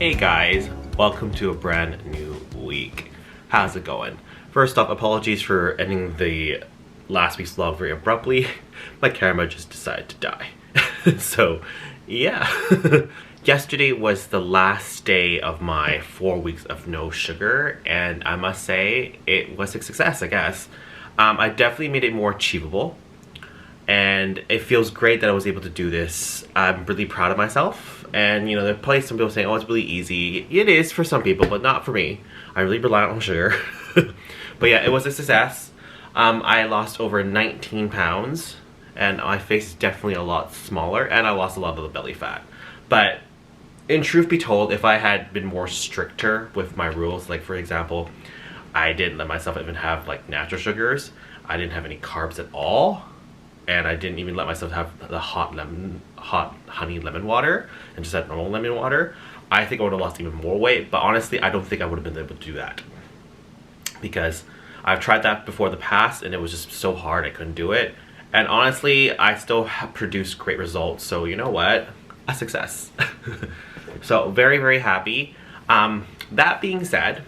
Hey guys, welcome to a brand new week. How's it going? First off, apologies for ending the last week's vlog very abruptly. My camera just decided to die. So, yeah. Yesterday was the last day of my 4 weeks of no sugar, and I must say, it was a success, I guess. I definitely made it more achievable, and it feels great that I was able to do this. I'm really proud of myself, and you know, there are probably some people saying, oh, it's really easy. It is for some people, but not for me. I really rely on sugar. But yeah, it was a success. I lost over 19 pounds, and my face is definitely a lot smaller, and I lost a lot of the belly fat. But in truth be told, if I had been more stricter with my rules, like for example, I didn't let myself even have like natural sugars, I didn't have any carbs at all, and I didn't even let myself have the hot honey lemon water and just had normal lemon water, I think I would have lost even more weight. But honestly, I don't think I would have been able to do that, because I've tried that before in the past and it was just so hard I couldn't do it. And honestly, I still have produced great results, so you know what? A success. So very, very happy. That being said,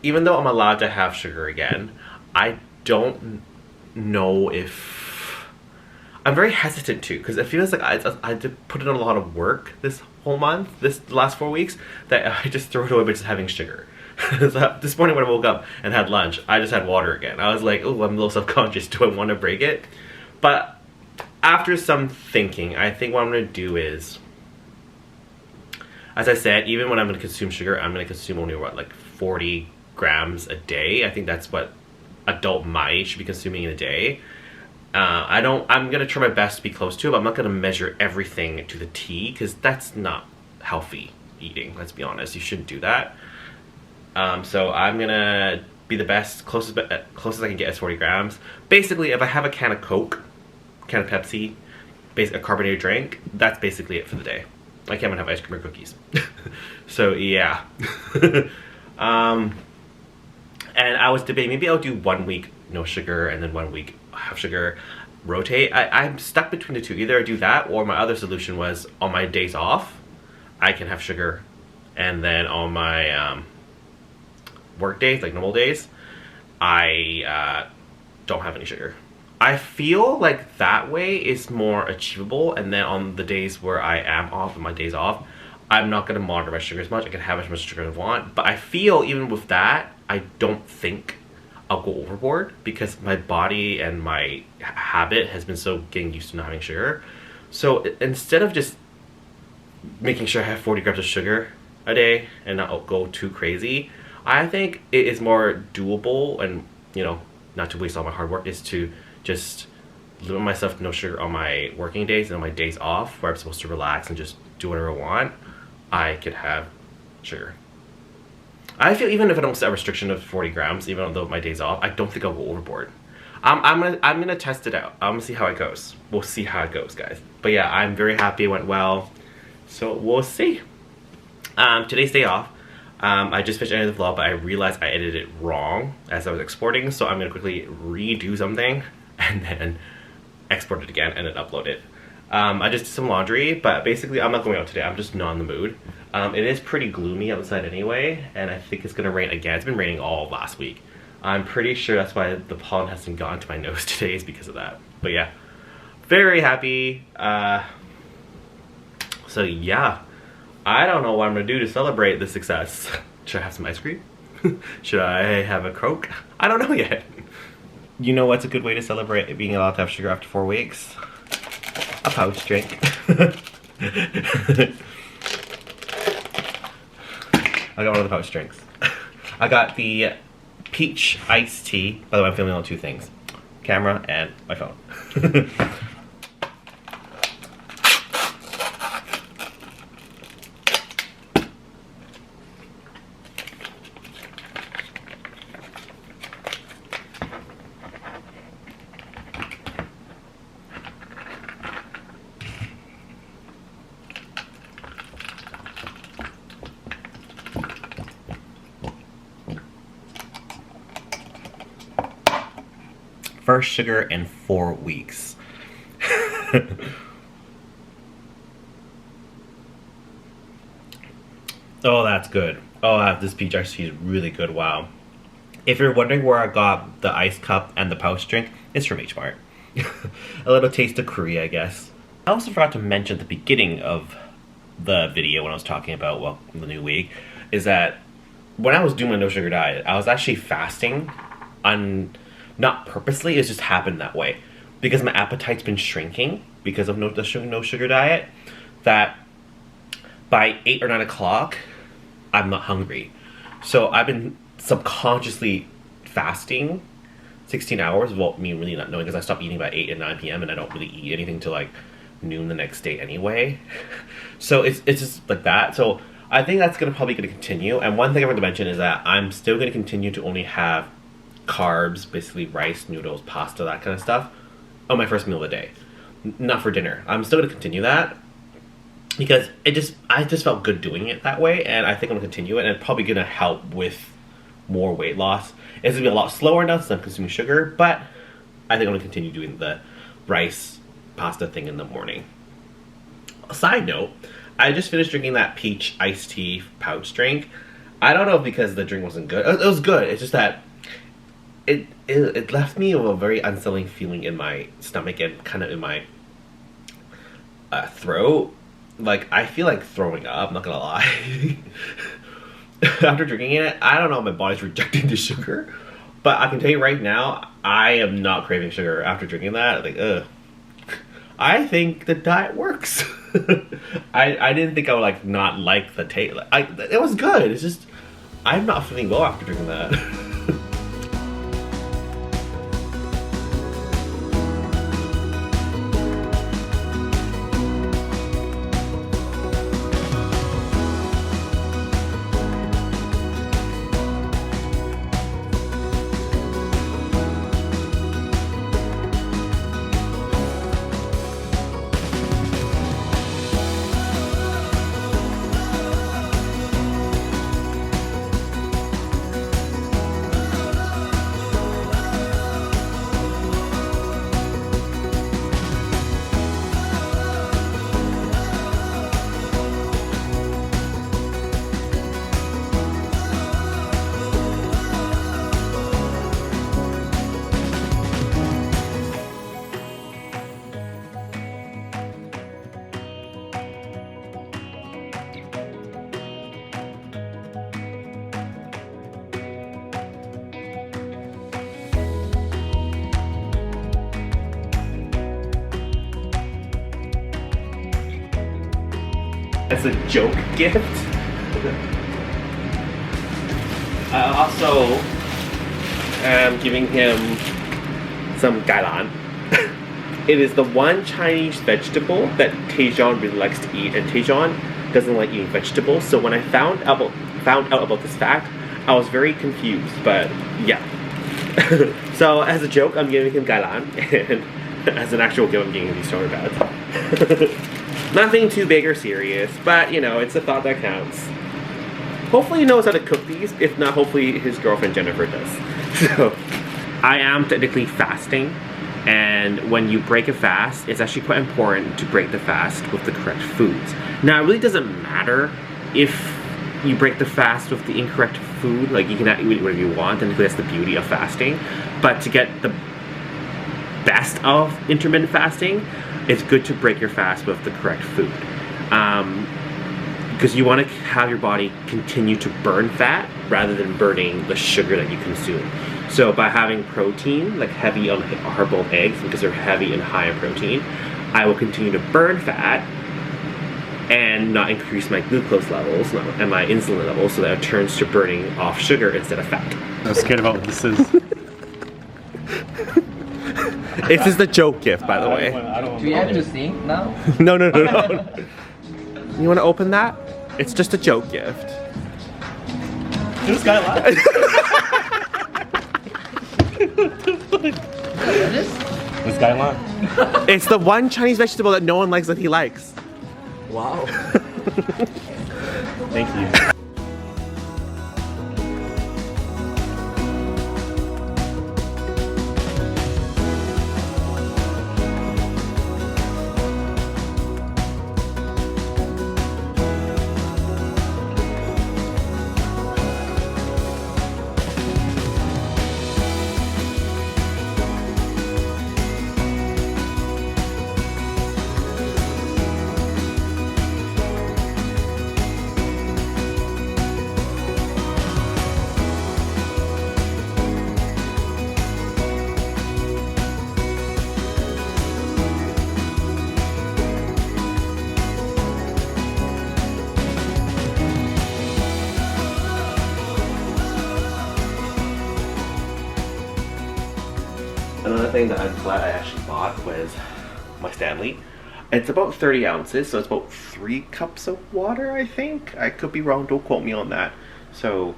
even though I'm allowed to have sugar again, I don't know if... I'm very hesitant too, because it feels like I had to put in a lot of work this whole month, the last 4 weeks, that I just throw it away by just having sugar. So this morning when I woke up and had lunch, I just had water again. I was like, oh, I'm a little self-conscious. Do I want to break it? But after some thinking, I think what I'm going to do is, as I said, even when I'm going to consume sugar, I'm going to consume only, what, like 40 grams a day. I think that's what adult my age should be consuming in a day. I'm going to try my best to be close to it, but I'm not going to measure everything to the T, because that's not healthy eating, let's be honest. You shouldn't do that. So I'm going to be the best, closest I can get is 40 grams. Basically, if I have a can of Coke, can of Pepsi, a carbonated drink, that's basically it for the day. I can't even have ice cream or cookies. So yeah. And I was debating, maybe I'll do 1 week no sugar and then 1 week have sugar, rotate. I'm stuck between the two. Either I do that, or my other solution was on my days off, I can have sugar, and then on my work days, like normal days, I don't have any sugar. I feel like that way is more achievable, and then on the days where I am off, on my days off, I'm not going to monitor my sugar as much. I can have as much sugar as I want, but I feel even with that, I don't think I'll go overboard, because my body and my habit has been so getting used to not having sugar. So instead of just making sure I have 40 grams of sugar a day and not go too crazy, I think it is more doable, and you know, not to waste all my hard work, is to just limit myself to no sugar on my working days, and on my days off where I'm supposed to relax and just do whatever I want, I could have sugar. I feel even if I don't set a restriction of 40 grams, even though my days off, I don't think I'll go overboard. I'm gonna test it out. I'm gonna see how it goes. We'll see how it goes, guys. But yeah, I'm very happy it went well. So we'll see. Today's day off. I just finished editing the vlog, but I realized I edited it wrong as I was exporting, so I'm gonna quickly redo something and then export it again and then upload it. I just did some laundry, but basically I'm not going out today. I'm just not in the mood. It is pretty gloomy outside anyway, and I think it's gonna rain again. It's been raining all last week. I'm pretty sure that's why the pollen hasn't gone to my nose today, is because of that. But yeah, very happy. So yeah, I don't know what I'm gonna do to celebrate this success. Should I have some ice cream? Should I have a Coke? I don't know yet. You know what's a good way to celebrate being allowed to have sugar after 4 weeks? A pouch drink. I got one of the pouch drinks. I got the peach iced tea. By the way, I'm filming on 2 things. Camera and my phone. First sugar in 4 weeks. Oh, that's good. Oh, this peach iced tea is really good. Wow. If you're wondering where I got the ice cup and the pouch drink, it's from H Mart. A little taste of Korea, I guess. I also forgot to mention at the beginning of the video when I was talking about, well, the new week, is that when I was doing my no sugar diet, I was actually fasting not purposely, it just happened that way. Because my appetite's been shrinking because of the no sugar diet, that by 8 or 9 o'clock, I'm not hungry. So I've been subconsciously fasting 16 hours, well, me really not knowing, because I stopped eating by 8 and 9 p.m. and I don't really eat anything till like noon the next day anyway. So it's just like that. So I think that's probably gonna continue. And one thing I want to mention is that I'm still gonna continue to only have carbs, basically rice, noodles, pasta, that kind of stuff, on my first meal of the day. Not for dinner. I'm still gonna continue that because I just felt good doing it that way, and I think I'm gonna continue it, and it's probably gonna help with more weight loss. It's gonna be a lot slower now since I'm consuming sugar, but I think I'm gonna continue doing the rice pasta thing in the morning. A side note, I just finished drinking that peach iced tea pouch drink. I don't know if because the drink wasn't good. It was good. It's just that it left me with a very unsettling feeling in my stomach and kind of in my throat. Like, I feel like throwing up, not gonna lie. After drinking it, I don't know if my body's rejecting the sugar, but I can tell you right now, I am not craving sugar after drinking that. Like, ugh. I think the diet works. I didn't think I would like not like the taste. It was good. It's just I'm not feeling well after drinking that. As a joke gift. I also am giving him some gailan. It is the one Chinese vegetable that Taejon really likes to eat, and Taejon doesn't like eating vegetables. So when I found out about this fact, I was very confused. But yeah. So as a joke, I'm giving him gailan, and as an actual gift, I'm giving him these shoulder pads. Nothing too big or serious, but you know, it's a thought that counts. Hopefully he knows how to cook these. If not, hopefully his girlfriend Jennifer does. So, I am technically fasting, and when you break a fast, it's actually quite important to break the fast with the correct foods. Now, it really doesn't matter if you break the fast with the incorrect food. Like, you can eat whatever you want, and that's the beauty of fasting. But to get the best of intermittent fasting, it's good to break your fast with the correct food. Because you want to have your body continue to burn fat rather than burning the sugar that you consume. So by having protein, like heavy on hard-boiled eggs, because they're heavy and high in protein, I will continue to burn fat and not increase my glucose levels and my insulin levels, so that it turns to burning off sugar instead of fat. I'm scared about what this is. This is the joke gift, by the way. Do we have to sing now? No. You want to open that? It's just a joke gift. This guy laughed. This guy laughed. It's the one Chinese vegetable that no one likes that he likes. Wow. Thank you. Another thing that I'm glad I actually bought was my Stanley. It's about 30 ounces, so it's about 3 cups of water, I think. I could be wrong, don't quote me on that. So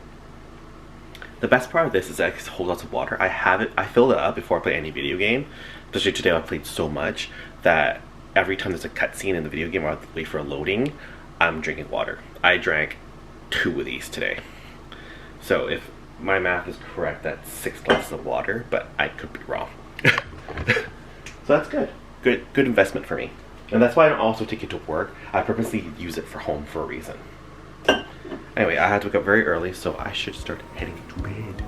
the best part of this is that it holds lots of water. I filled it up before I play any video game. Especially today, I played so much that every time there's a cutscene in the video game or I have to wait for a loading, I'm drinking water. I drank 2 of these today. So if my math is correct, that's 6 glasses of water, but I could be wrong. So that's good. Good investment for me. And that's why I don't also take it to work. I purposely use it for home for a reason. Anyway, I had to wake up very early, so I should start heading to bed.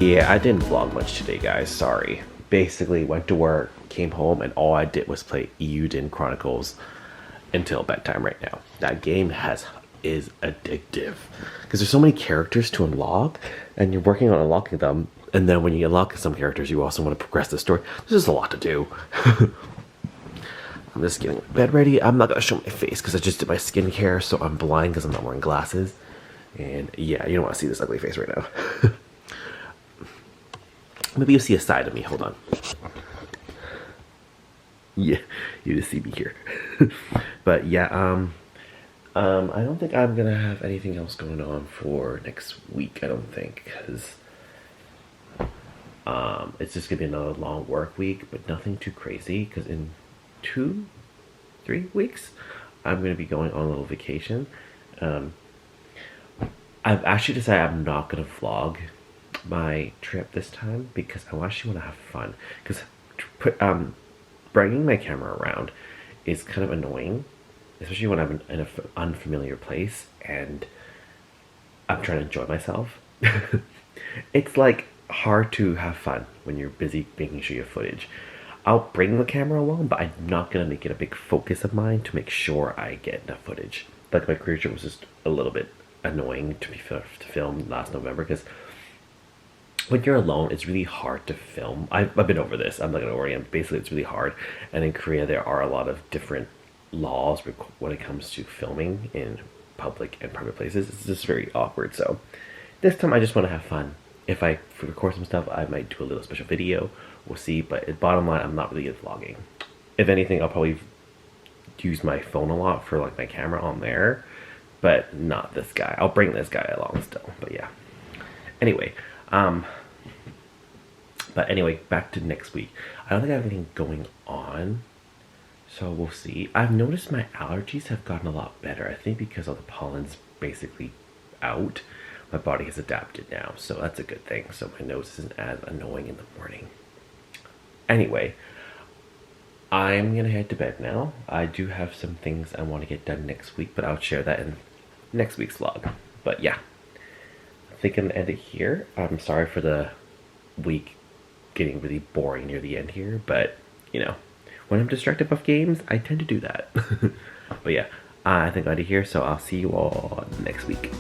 Yeah, I didn't vlog much today, guys. Sorry. Basically, went to work, came home, and all I did was play OOTD Chronicles until bedtime right now. That game is addictive because there's so many characters to unlock, and you're working on unlocking them. And then when you unlock some characters, you also want to progress the story. There's just a lot to do. I'm just getting bed ready. I'm not gonna show my face because I just did my skincare, so I'm blind because I'm not wearing glasses. And yeah, you don't want to see this ugly face right now. Maybe you'll see a side of me. Hold on. Yeah, you just see me here. But yeah, I don't think I'm gonna have anything else going on for next week. I don't think, because it's just gonna be another long work week, but nothing too crazy. Because in 2-3 weeks, I'm gonna be going on a little vacation. I've actually decided I'm not gonna vlog my trip this time because I actually want to have fun. Because bringing my camera around is kind of annoying, especially when I'm in an unfamiliar place and I'm trying to enjoy myself. It's like hard to have fun when you're busy making sure you have footage. I'll bring the camera along, but I'm not gonna make it a big focus of mine to make sure I get enough footage. Like my Korea trip was just a little bit annoying to film last November because when you're alone, it's really hard to film. I've been over this. I'm not going to worry. Basically, it's really hard. And in Korea, there are a lot of different laws when it comes to filming in public and private places. It's just very awkward. So this time, I just want to have fun. If I record some stuff, I might do a little special video. We'll see. But bottom line, I'm not really good at vlogging. If anything, I'll probably use my phone a lot for like my camera on there. But not this guy. I'll bring this guy along still. But yeah. Anyway. But anyway, back to next week. I don't think I have anything going on, so we'll see. I've noticed my allergies have gotten a lot better. I think because all the pollen's basically out, my body has adapted now, so that's a good thing. So my nose isn't as annoying in the morning. Anyway, I'm gonna head to bed now. I do have some things I want to get done next week, but I'll share that in next week's vlog. But yeah. I think I'm gonna end it here. I'm sorry for the week getting really boring near the end here, but you know, when I'm distracted by games, I tend to do that. But yeah, I think I'm out of here, so I'll see you all next week.